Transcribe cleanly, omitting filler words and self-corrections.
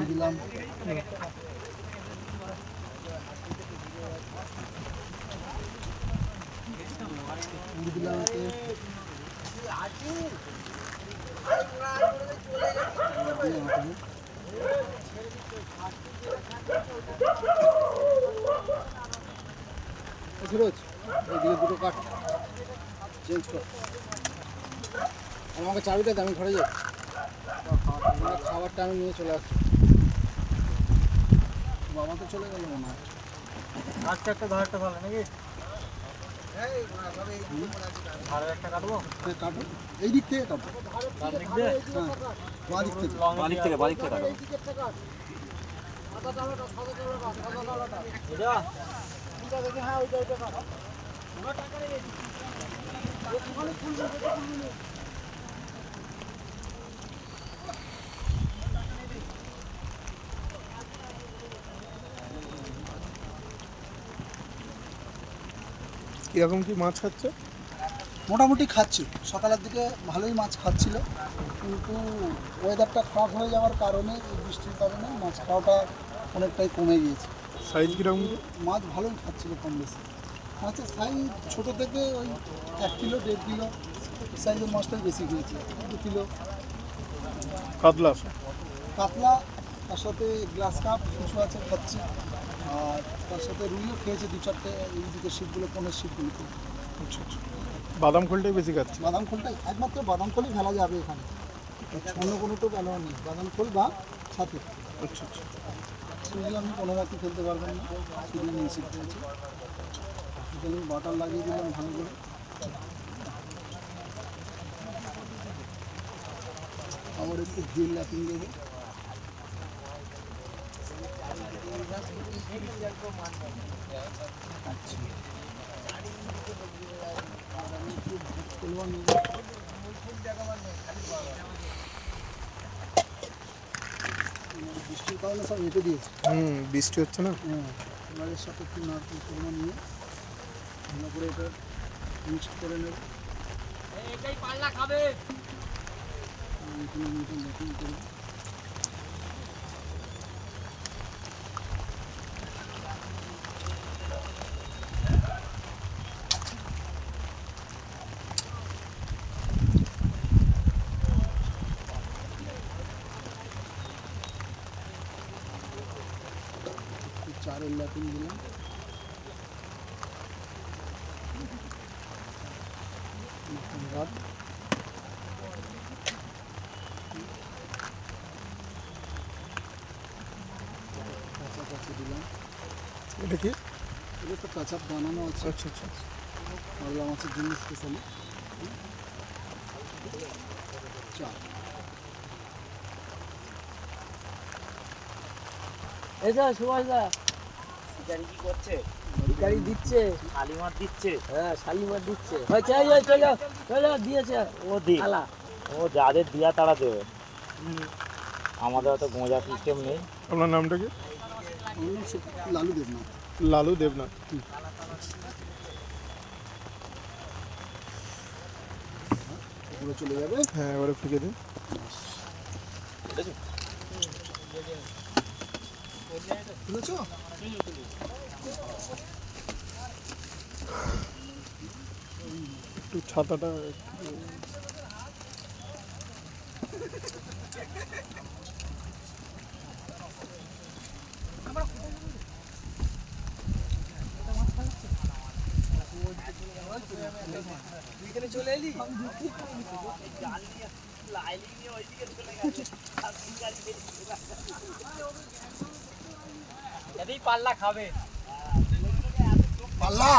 দিলাম দিলাম ফিরোজ এদিকে দুটো কাট চেঞ্জ কর আমাকে চাবিটা দে আমি ঘরে যাই খাবারটা আমি নিয়ে চলে আসছি বাবা তো চলে গেল মনে হয় আজকে একটা ধারটা ভালো নাকি ধারের একটা কাটবো কাটো এই দিক থেকে কাটো বাঁ দিক থেকে কাটো কিরকম কি মাছ খাচ্ছে? মোটামুটি খাচ্ছি সকালের দিকে ভালোই মাছ খাচ্ছিল কিন্তু ওয়েদারটা খারাপ হয়ে যাওয়ার কারণে এই বৃষ্টির কারণে মাছ খাওয়াটা অনেকটাই কমে গিয়েছে। সাইজ কিরকম? মাছ ভালোই খাচ্ছিল কম বেশি। মাছের সাইজ ছোটো থেকে ওই 1 কিলো 1.5 কিলো সাইজের মাছটাই বেশি খেয়েছে 2 কিলো। কাতলা কাতলা তার সাথে গ্লাস কাপ কিছু আছে খাচ্ছি আর তার সাথে রুইও খেয়েছে 2-4টে এই দিকে শিপগুলো পনের শিপগুলো। আচ্ছা আচ্ছা বাদাম খোলটাই বেশি খাচ্ছে? বাদাম খোলটাই একমাত্র বাদাম খোলই ফেলা যাবে এখানে অন্য কোনো তো ফেলা নেই বাদাম খোল বা ছাতু। আচ্ছা আচ্ছা শুধু আমি কোনো রাখি ফেলতে পারবেন না শুধু নিয়ে শিখতে হয়েছে এখানে বাটার লাগিয়ে দিলাম ভালো করে আবার একটু গ্রিল ল্যাপিং দেবে বৃষ্টির কারণে সব হেঁটে দিয়েছে। বৃষ্টি হচ্ছে না। এবারের সাথে একটু নারকেল কোরমা নিয়ে ভালো করে এটা মিক্সড করে নেব। এটাই পাল্লা খাবে এখানে আমি এটা ল্যাপিং করব। চারের ল্যাপিং দিলাম কাঁচা দিলাম। এটা কি? এটা তো কাঁচা বানানো আছে। আচ্ছা আচ্ছা বাংলা মাছের জন্য স্পেশালি চা। এই যা সুভাষদা শিকারি কি করছে? শিকারি দিচ্ছে শালিমার দিচ্ছে। হ্যাঁ শালিমার দিচ্ছে চলে দিয়েছে ও দিয়ে ও যাদের দিয়া তারা দেবে আমাদের অত গোঁজা সিস্টেম নেই। আপনার নামটা কি? লালু দেবনাথ। লালু দেবনাথ। পুরো চলে যাবে। হ্যাঁ এবারে ফিকে দিন। তুলেছ? একটু ছাতাটা চলে এলি পাল্লা খাবে পাল্লা